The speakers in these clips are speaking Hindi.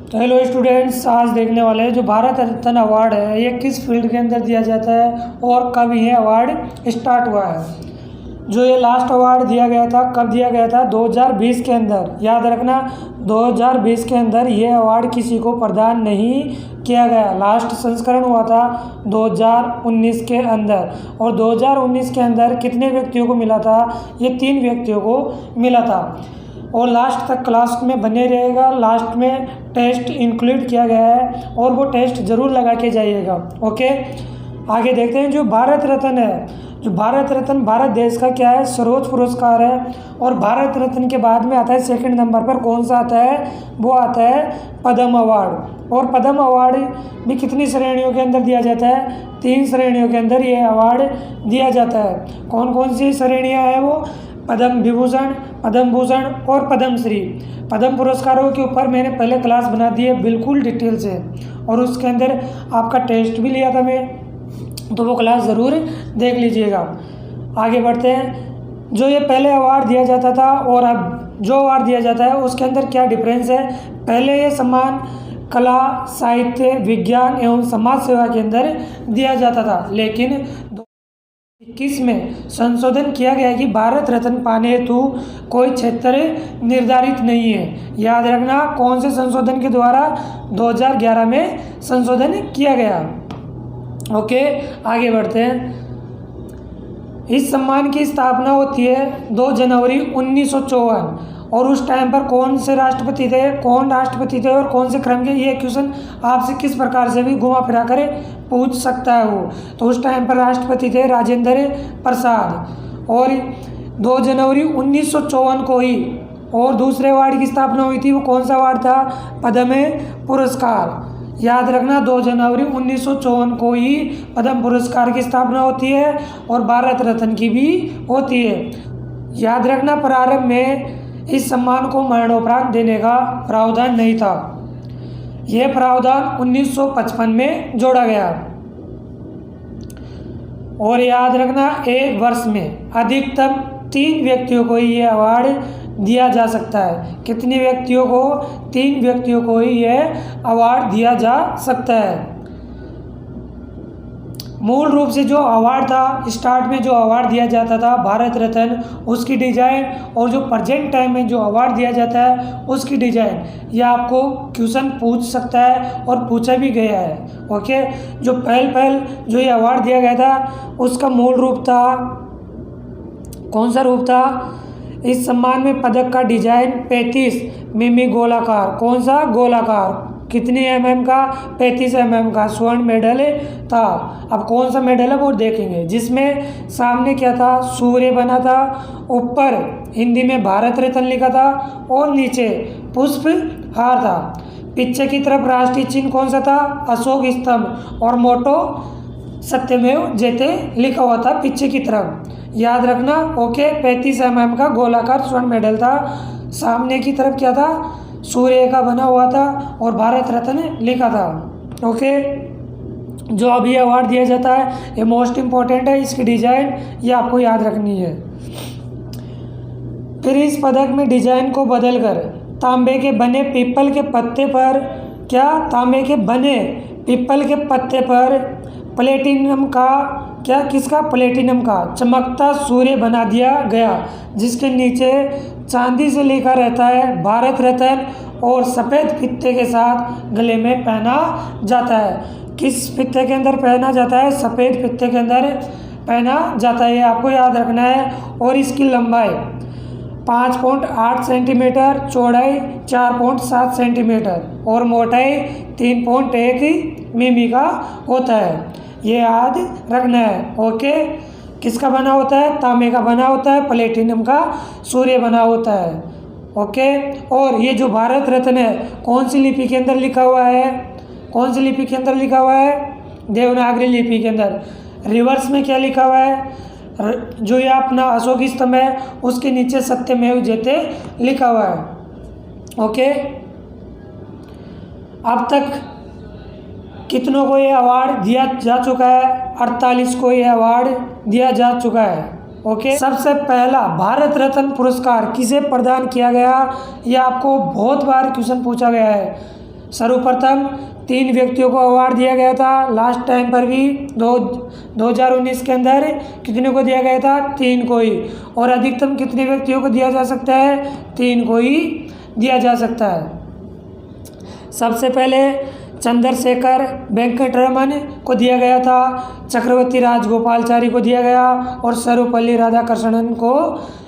तो हेलो स्टूडेंट्स, आज देखने वाले हैं जो भारत रत्न अवार्ड है ये किस फील्ड के अंदर दिया जाता है और कब ये अवार्ड स्टार्ट हुआ है। जो ये लास्ट अवार्ड दिया गया था, कब दिया गया था? 2020 के अंदर। याद रखना, 2020 के अंदर ये अवार्ड किसी को प्रदान नहीं किया गया। लास्ट संस्करण हुआ था 2019 के अंदर। और 2019 के अंदर कितने व्यक्तियों को मिला था? ये 3 व्यक्तियों को मिला था। और लास्ट तक क्लास में बने रहेगा। लास्ट में टेस्ट इंक्लूड किया गया है और वो टेस्ट ज़रूर लगा के जाइएगा। ओके, आगे देखते हैं। जो भारत रत्न है, जो भारत रत्न भारत देश का क्या है? सर्वोच्च पुरस्कार है। और भारत रत्न के बाद में आता है सेकंड नंबर पर कौन सा आता है? वो आता है पद्म अवार्ड। और पद्म अवार्ड भी कितनी श्रेणियों के अंदर दिया जाता है? 3 श्रेणियों के अंदर ये अवार्ड दिया जाता है। कौन कौन सी श्रेणियाँ हैं वो? पद्म विभूषण, पद्म भूषण और पद्म श्री। पद्म पुरस्कारों के ऊपर मैंने पहले क्लास बना दी है बिल्कुल डिटेल से, और उसके अंदर आपका टेस्ट भी लिया था मैं, तो वो क्लास ज़रूर देख लीजिएगा। आगे बढ़ते हैं। जो ये पहले अवार्ड दिया जाता था और अब जो अवार्ड दिया जाता है उसके अंदर क्या डिफरेंस है? पहले ये सम्मान कला, साहित्य, विज्ञान एवं समाज सेवा के अंदर दिया जाता था, लेकिन 2021 में संशोधन किया गया है कि भारत रत्न पाने हेतु कोई क्षेत्र निर्धारित नहीं है। याद रखना, कौन से संशोधन के द्वारा? 2011 में संशोधन किया गया। ओके, आगे बढ़ते हैं। इस सम्मान की स्थापना होती है 2 जनवरी 1954। और उस टाइम पर कौन से राष्ट्रपति थे? कौन राष्ट्रपति थे और कौन से क्रम के? ये क्वेश्चन आपसे किस प्रकार से भी घुमा फिरा कर पूछ सकता है वो। तो उस टाइम पर राष्ट्रपति थे राजेंद्र प्रसाद। और 2 जनवरी 1954 को ही और दूसरे अवार्ड की स्थापना हुई थी। वो कौन सा अवार्ड था? पद्म पुरस्कार। याद रखना, 2 जनवरी 1954 को ही पद्म पुरस्कार की स्थापना होती है और भारत रत्न की भी होती है। याद रखना, प्रारंभ में इस सम्मान को मरणोपरांत देने का प्रावधान नहीं था। यह प्रावधान 1955 में जोड़ा गया। और याद रखना, एक वर्ष में अधिकतम 3 व्यक्तियों को ही ये अवार्ड दिया जा सकता है। कितने व्यक्तियों को? 3 व्यक्तियों को ही यह अवार्ड दिया जा सकता है। मूल रूप से जो अवार्ड था, स्टार्ट में जो अवार्ड दिया जाता था भारत रत्न, उसकी डिजाइन और जो प्रेजेंट टाइम में जो अवार्ड दिया जाता है उसकी डिजाइन, यह आपको क्वेश्चन पूछ सकता है और पूछा भी गया है। ओके, जो पहल जो ये अवार्ड दिया गया था उसका मूल रूप था, कौन सा रूप था? इस सम्मान में पदक का डिजाइन 35 मिमी गोलाकार। कौन सा? गोलाकार। कितनी mm का? 35 mm का स्वर्ण मेडल था। अब कौन सा मेडल है वो देखेंगे, जिसमें सामने क्या था? सूर्य बना था, ऊपर हिंदी में भारत रत्न लिखा था और नीचे पुष्प हार था। पीछे की तरफ राष्ट्रीय चिन्ह कौन सा था? अशोक स्तंभ। और मोटो सत्यमेव जयते लिखा हुआ था पीछे की तरफ। याद रखना। ओके, 35 mm का गोलाकार स्वर्ण मेडल था। सामने की तरफ क्या था? सूर्य का बना हुआ था और भारत रत्न लिखा था। ओके, जो अभी अवार्ड दिया जाता है ये मोस्ट इम्पॉर्टेंट है। इसकी डिजाइन ये आपको याद रखनी है। फिर इस पदक में डिजाइन को बदलकर तांबे के बने पीपल के पत्ते पर, क्या? तांबे के बने पीपल के पत्ते पर प्लेटिनम का, क्या? किसका? प्लेटिनम का चमकता सूर्य बना दिया गया, जिसके नीचे चांदी से लिखा रहता है भारत रत्न और सफ़ेद फीते के साथ गले में पहना जाता है। किस फीते के अंदर पहना जाता है? सफ़ेद फीते के अंदर पहना जाता है, ये आपको याद रखना है। और इसकी लंबाई 5.8 सेंटीमीटर, चौड़ाई 4.7 सेंटीमीटर और मोटाई 3.1 मिमी का होता है। ये याद रखना है। ओके, किसका बना होता है? तांबे का बना होता है, प्लेटिनम का सूर्य बना होता है। ओके, और ये जो भारत रत्न है कौन सी लिपि के अंदर लिखा हुआ है? कौन सी लिपि के अंदर लिखा हुआ है? देवनागरी लिपि के अंदर। रिवर्स में क्या लिखा हुआ है? जो ये अपना अशोक स्तंभ है उसके नीचे सत्यमेव जयते लिखा हुआ है। ओके, अब तक कितनों को ये अवार्ड दिया जा चुका है? 48 को ये अवार्ड दिया जा चुका है। ओके, सबसे पहला भारत रत्न पुरस्कार किसे प्रदान किया गया? ये आपको बहुत बार क्वेश्चन पूछा गया है। सर्वप्रथम 3 व्यक्तियों को अवार्ड दिया गया था लास्ट टाइम पर भी 2019 के अंदर कितने को दिया गया था? 3 को ही। और अधिकतम कितने व्यक्तियों को दिया जा सकता है? 3 को ही दिया जा सकता है। सबसे पहले चंद्रशेखर वेंकटरमन को दिया गया था, चक्रवर्ती राजगोपालचारी को दिया गया और सर्वपल्ली राधाकृष्णन को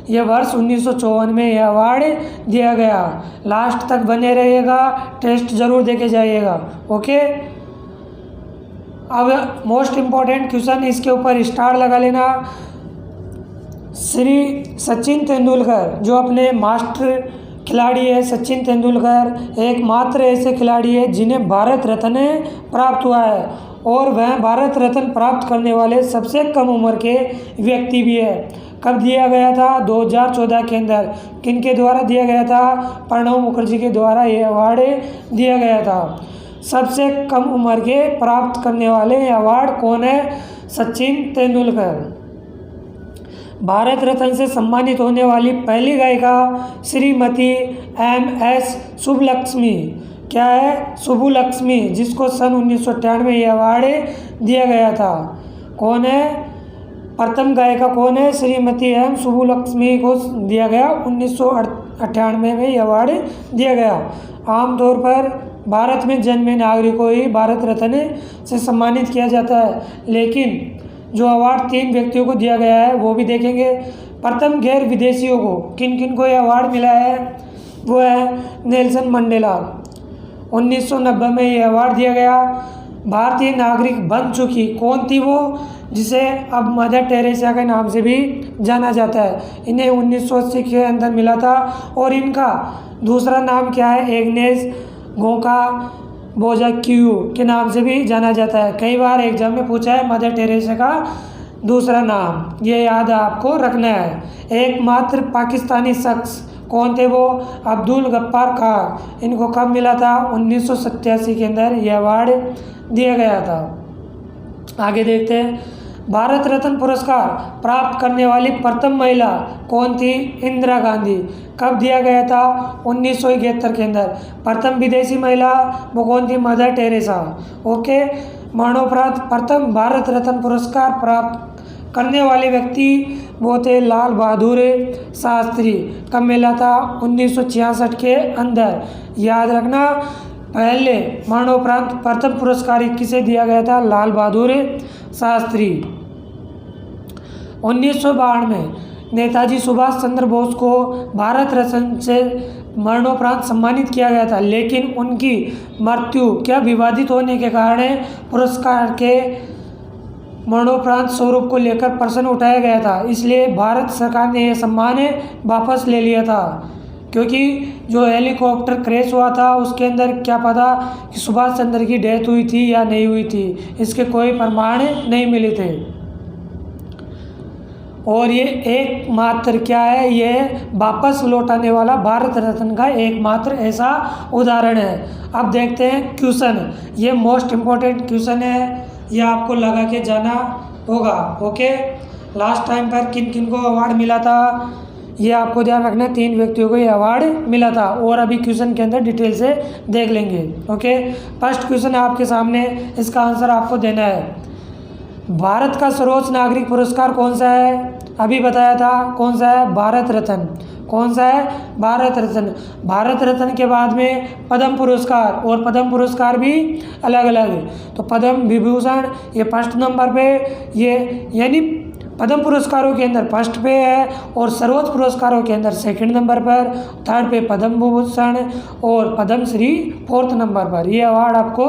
यह वर्ष 1954 में यह अवार्ड दिया गया। लास्ट तक बने रहिएगा, टेस्ट जरूर देके जाइएगा। ओके, अब मोस्ट इम्पॉर्टेंट क्वेश्चन इसके ऊपर स्टार लगा लेना। श्री सचिन तेंदुलकर जो अपने मास्टर खिलाड़ी है, सचिन तेंदुलकर एकमात्र ऐसे खिलाड़ी है जिन्हें भारत रत्न प्राप्त हुआ है और वह भारत रत्न प्राप्त करने वाले सबसे कम उम्र के व्यक्ति भी है। कब दिया गया था? 2014 के अंदर। किनके द्वारा दिया गया था? प्रणब मुखर्जी के द्वारा ये अवार्ड दिया गया था। सबसे कम उम्र के प्राप्त करने वाले अवार्ड कौन है? सचिन तेंदुलकर। भारत रत्न से सम्मानित होने वाली पहली गायिका श्रीमती MS सुब्बलक्ष्मी। क्या है? सुब्बलक्ष्मी, जिसको सन 1998 में यह अवार्ड दिया गया था। कौन है? प्रथम गायिका कौन है? श्रीमती M सुब्बलक्ष्मी को दिया गया 1998 में यह अवार्ड दिया गया। आमतौर पर भारत में जन्मे नागरिक को ही भारत रत्न से सम्मानित किया जाता है, लेकिन जो अवार्ड 3 व्यक्तियों को दिया गया है वो भी देखेंगे। प्रथम गैर विदेशियों को किन किन को यह अवार्ड मिला है? वो है नेल्सन मंडेला, 1990 में यह अवार्ड दिया गया। भारतीय नागरिक बन चुकी कौन थी वो? जिसे अब मदर टेरेसा के नाम से भी जाना जाता है। इन्हें 1980 के अंदर मिला था और इनका दूसरा नाम क्या है? एग्नेस गोका बोजाक्यू के नाम से भी जाना जाता है। कई बार एग्जाम में पूछा है मदर टेरेसा का दूसरा नाम, ये याद आपको रखना है। एकमात्र पाकिस्तानी शख्स कौन थे वो? अब्दुल गफ्फार खान। इनको कब मिला था? 1987 के अंदर यह अवार्ड दिया गया था। आगे देखते हैं। भारत रत्न पुरस्कार प्राप्त करने वाली प्रथम महिला कौन थी? इंदिरा गांधी। कब दिया गया था? 1971 के अंदर। प्रथम विदेशी महिला वो कौन थी? Mother Teresa. ओके, मरणोपरांत प्रथम भारत रत्न पुरस्कार प्राप्त करने वाले व्यक्ति वो थे लाल बहादुर शास्त्री। कब मिला था? 1966 के अंदर। याद रखना, पहले मरणोपरांत प्रथम पुरस्कार किसे दिया गया था? लाल बहादुर शास्त्री। 1952 में नेताजी सुभाष चंद्र बोस को भारत रत्न से मरणोपरांत सम्मानित किया गया था, लेकिन उनकी मृत्यु क्या विवादित होने के कारण पुरस्कार के मरणोपरांत स्वरूप को लेकर प्रश्न उठाया गया था। इसलिए भारत सरकार ने यह सम्मान वापस ले लिया था, क्योंकि जो हेलीकॉप्टर क्रैश हुआ था उसके अंदर क्या पता कि सुभाष चंद्र की डेथ हुई थी या नहीं हुई थी, इसके कोई प्रमाण नहीं मिले थे। और ये एकमात्र क्या है? ये वापस लौटाने वाला भारत रत्न का एकमात्र ऐसा उदाहरण है। अब देखते हैं क्वेश्चन। ये मोस्ट इम्पोर्टेंट क्वेश्चन है, ये आपको लगा के जाना होगा। ओके, लास्ट टाइम पर किन किन को अवार्ड मिला था ये आपको ध्यान रखना है। 3 व्यक्तियों को ये अवार्ड मिला था और अभी क्वेश्चन के अंदर डिटेल से देख लेंगे। ओके, फर्स्ट क्वेश्चन आपके सामने, इसका आंसर आपको देना है। भारत का सर्वोच्च नागरिक पुरस्कार कौन सा है? अभी बताया था कौन सा है? भारत रत्न। कौन सा है? भारत रत्न। भारत रत्न के बाद में पद्म पुरस्कार, और पद्म पुरस्कार भी अलग अलग है। तो पद्म विभूषण ये फर्स्ट नंबर पे, ये यानी पद्म पुरस्कारों के अंदर फर्स्ट पे है और सर्वोच्च पुरस्कारों के अंदर सेकंड नंबर पर, थर्ड पे पद्म भूषण और पद्म श्री फोर्थ नंबर पर। ये अवार्ड आपको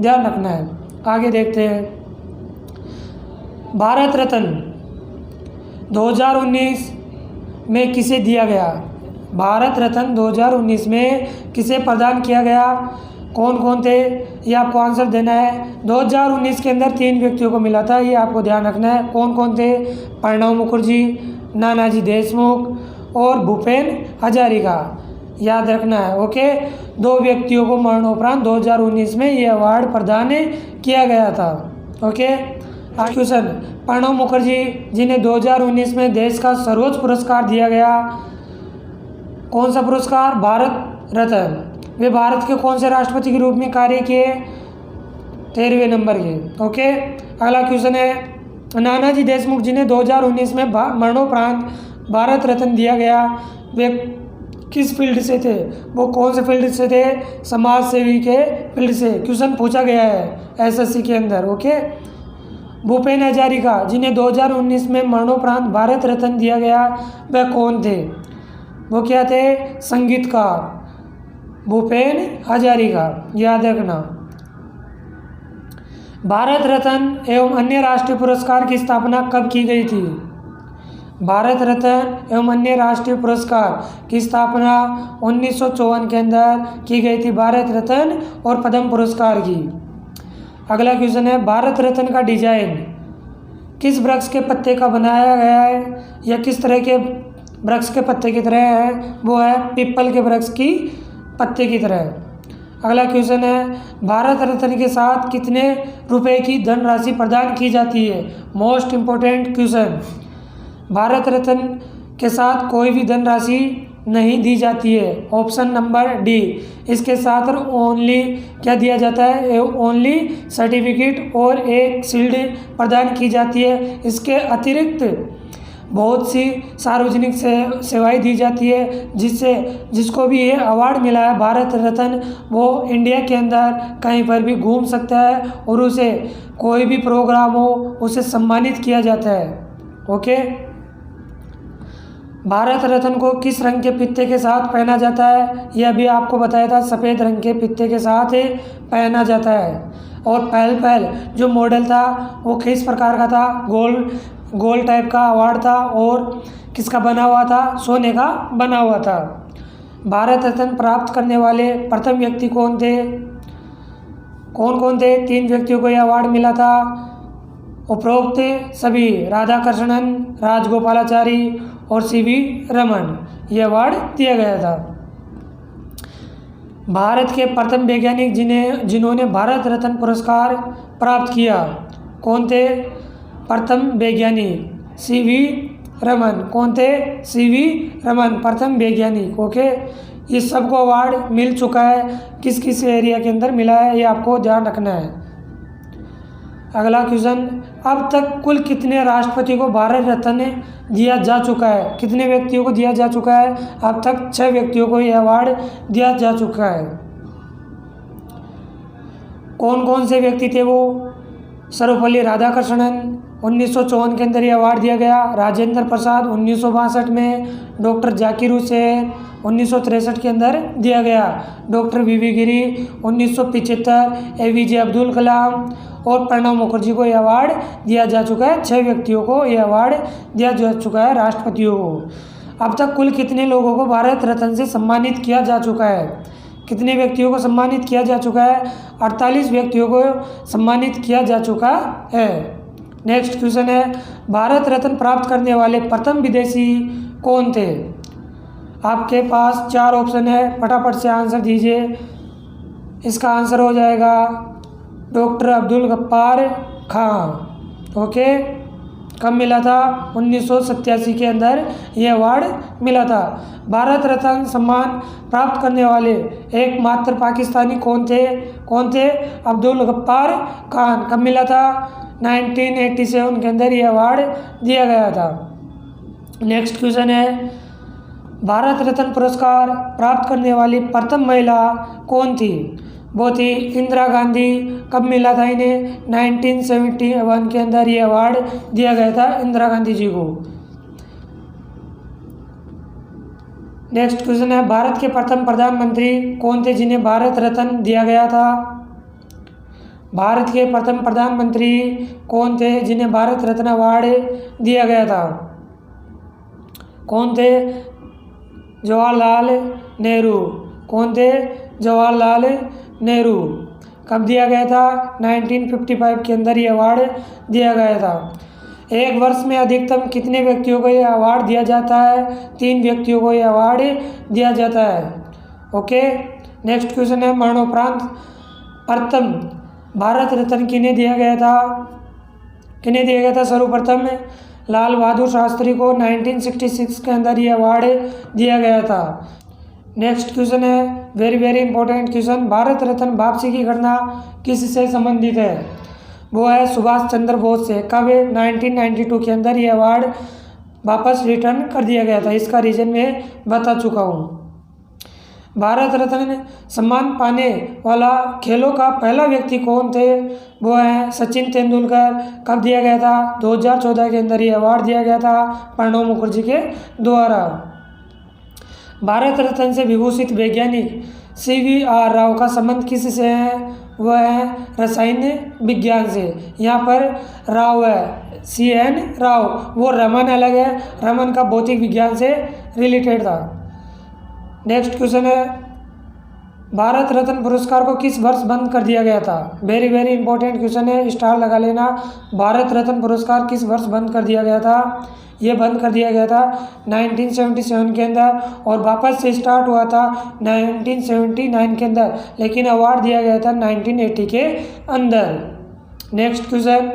ध्यान रखना है। आगे देखते हैं। भारत रत्न 2019 में किसे दिया गया? भारत रत्न 2019 में किसे प्रदान किया गया? कौन कौन थे ये आपको आंसर देना है। 2019 के अंदर 3 व्यक्तियों को मिला था, ये आपको ध्यान रखना है। कौन कौन थे? प्रणब मुखर्जी, नानाजी देशमुख और भूपेन हजारिका। याद रखना है। ओके, 2 व्यक्तियों को मरणोपरांत 2019 में ये अवार्ड प्रदान किया गया था। Okay, question. प्रणब मुखर्जी जिन्हें 2019 में देश का सर्वोच्च पुरस्कार दिया गया, कौन सा पुरस्कार? भारत रत्न। वे भारत के कौन से राष्ट्रपति के रूप में कार्य किए? 13वें नंबर के। ओके, अगला क्वेश्चन है, नानाजी देशमुख जिन्हें 2019 में मरणोपरांत भारत रत्न दिया गया, वे किस फील्ड से थे? वो कौन से फील्ड से थे? समाज सेवी के फील्ड से। क्वेश्चन पूछा गया है एसएससी के अंदर। ओके, भूपेन हजारिका जिन्हें 2019 में मरणोपरांत भारत रत्न दिया गया, वह कौन थे? वो क्या थे? संगीतकार भूपेन हजारिका, याद रखना। भारत रत्न एवं अन्य राष्ट्रीय पुरस्कार की स्थापना कब की गई थी? भारत रत्न एवं अन्य राष्ट्रीय पुरस्कार की स्थापना 1954 के अंदर की गई थी, भारत रत्न और पद्म पुरस्कार की। अगला क्वेश्चन है, भारत रत्न का डिजाइन किस वृक्ष के पत्ते का बनाया गया है, या किस तरह के वृक्ष के पत्ते की तरह है? वो है पीपल के वृक्ष की पत्ते की तरह। अगला क्वेश्चन है, भारत रत्न के साथ कितने रुपए की धनराशि प्रदान की जाती है? Most important question. Bharat Ratna के साथ कोई भी धनराशि नहीं दी जाती है, ऑप्शन नंबर डी। इसके साथ ओनली क्या दिया जाता है? ओनली सर्टिफिकेट और एक शील्ड प्रदान की जाती है। इसके अतिरिक्त बहुत सी सार्वजनिक सेवाएं दी जाती है, जिसको भी ये अवार्ड मिला है भारत रत्न, वो इंडिया के अंदर कहीं पर भी घूम सकता है और उसे कोई भी प्रोग्राम हो उसे सम्मानित किया जाता है। ओके, भारत रत्न को किस रंग के फीते के साथ पहना जाता है? यह भी आपको बताया था, सफ़ेद रंग के फीते के साथ पहना जाता है। और पहल जो मॉडल था वो किस प्रकार का था? गोल टाइप का अवार्ड था, और किसका बना हुआ था? सोने का बना हुआ था। भारत रत्न प्राप्त करने वाले प्रथम व्यक्ति कौन थे? कौन थे? 3 व्यक्तियों को यह अवार्ड मिला था। उपरोक्त सभी राधाकृष्णन, राजगोपालाचारी और सीवी रमन, ये अवार्ड दिया गया था। भारत के प्रथम वैज्ञानिक जिन्होंने भारत रत्न पुरस्कार प्राप्त किया, कौन थे? प्रथम वैज्ञानिक सीवी रमन। कौन थे? सीवी रमन, प्रथम वैज्ञानिक। ओके, इस सबको अवार्ड मिल चुका है। किस किस एरिया के अंदर मिला है, ये आपको ध्यान रखना है। अगला क्वेश्चन, अब तक कुल कितने राष्ट्रपति को भारत रत्न दिया जा चुका है? कितने व्यक्तियों को दिया जा चुका है? अब तक 6 व्यक्तियों को यह अवार्ड दिया जा चुका है। कौन से व्यक्ति थे वो? सर्वपल्ली राधाकृष्णन, 1954 के अंदर ये अवार्ड दिया गया। राजेंद्र प्रसाद 1962 में, डॉक्टर जाकिर हुसैन 1963 के अंदर दिया गया, डॉक्टर वी गिरी 1975, APJ अब्दुल कलाम और प्रणब मुखर्जी को यह अवार्ड दिया जा चुका है। 6 व्यक्तियों को यह अवार्ड दिया जा चुका है, राष्ट्रपतियों को। अब तक कुल कितने लोगों को भारत रत्न से सम्मानित किया जा चुका है? कितने व्यक्तियों को सम्मानित किया जा चुका है? 48 व्यक्तियों को सम्मानित किया जा चुका है। नेक्स्ट क्वेश्चन है, भारत रत्न प्राप्त करने वाले प्रथम विदेशी कौन थे? आपके पास 4 ऑप्शन है, फटाफट से आंसर दीजिए। इसका आंसर हो जाएगा डॉक्टर अब्दुल गफ्फार खां। ओके, कब मिला था? 1987 के अंदर ये अवार्ड मिला था। भारत रत्न सम्मान प्राप्त करने वाले एकमात्र पाकिस्तानी कौन थे? अब्दुल गफ्फार खान। कब मिला था? 1987 के अंदर ये अवार्ड दिया गया था। नेक्स्ट क्वेश्चन है, भारत रत्न पुरस्कार प्राप्त करने वाली प्रथम महिला कौन थी? वो थी इंदिरा गांधी। कब मिला था इन्हें? 1971 के अंदर ये अवार्ड दिया गया था इंदिरा गांधी जी को। नेक्स्ट क्वेश्चन है, भारत के प्रथम प्रधानमंत्री कौन थे जिन्हें भारत रत्न दिया गया था? भारत के प्रथम प्रधानमंत्री कौन थे जिन्हें भारत रत्न अवार्ड दिया गया था? कौन थे? जवाहरलाल नेहरू। कौन थे? जवाहरलाल नेहरू। कब दिया गया था? 1955 के अंदर ये अवार्ड दिया गया था। एक वर्ष में अधिकतम कितने व्यक्तियों को यह अवार्ड दिया जाता है? 3 व्यक्तियों को यह अवार्ड दिया जाता है। ओके, नेक्स्ट क्वेश्चन है, मरणोपरांत प्रथम भारत रत्न किन्हें दिया गया था? सर्वप्रथम लाल बहादुर शास्त्री को 1966 के अंदर ये अवार्ड दिया गया था। नेक्स्ट क्वेश्चन है very very important question, Bharat Ratna वापसी की घटना किससे संबंधित है? वो है सुभाष चंद्र बोस से। कब? 1992 के अंदर ये अवार्ड वापस रिटर्न कर दिया गया था। इसका रीज़न मैं बता चुका हूँ। भारत रत्न सम्मान पाने वाला खेलों का पहला व्यक्ति कौन थे? वो है सचिन तेंदुलकर। कब दिया गया था? 2014 के अंदर ये अवार्ड दिया गया था प्रणब मुखर्जी के द्वारा। भारत रत्न से विभूषित वैज्ञानिक CVR राव का संबंध किससे है? वह है रसायन विज्ञान से। यहाँ पर राव है CN राव, वो रमन अलग है, रमन का भौतिक विज्ञान से रिलेटेड था। नेक्स्ट क्वेश्चन है भारत रत्न पुरस्कार को किस वर्ष बंद कर दिया गया था? वेरी वेरी इंपॉर्टेंट क्वेश्चन है, स्टार लगा लेना। भारत रत्न पुरस्कार किस वर्ष बंद कर दिया गया था? ये बंद कर दिया गया था 1977 के अंदर और वापस से स्टार्ट हुआ था 1979 के अंदर, लेकिन अवार्ड दिया गया था 1980 के अंदर। नेक्स्ट क्वेश्चन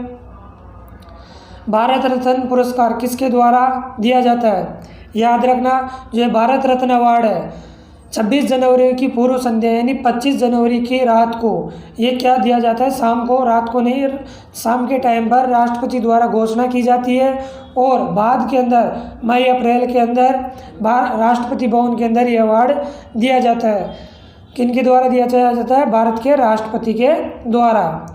भारत रत्न पुरस्कार किसके द्वारा दिया जाता है? याद रखना जो भारत रत्न अवार्ड है 26 जनवरी की पूर्व संध्या यानी 25 जनवरी की रात को ये क्या दिया जाता है? शाम को, रात को नहीं, शाम के टाइम पर राष्ट्रपति द्वारा घोषणा की जाती है और बाद के अंदर मई अप्रैल के अंदर राष्ट्रपति भवन के अंदर ये अवार्ड दिया जाता है। किनके द्वारा दिया जाता है? भारत के राष्ट्रपति के द्वारा।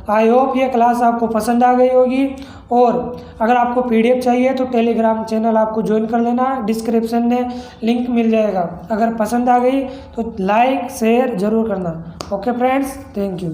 आई होप ये क्लास आपको पसंद आ गई होगी और अगर आपको PDF चाहिए तो टेलीग्राम चैनल आपको ज्वाइन कर लेना, डिस्क्रिप्शन में लिंक मिल जाएगा। अगर पसंद आ गई तो लाइक शेयर ज़रूर करना। Okay friends, thank you.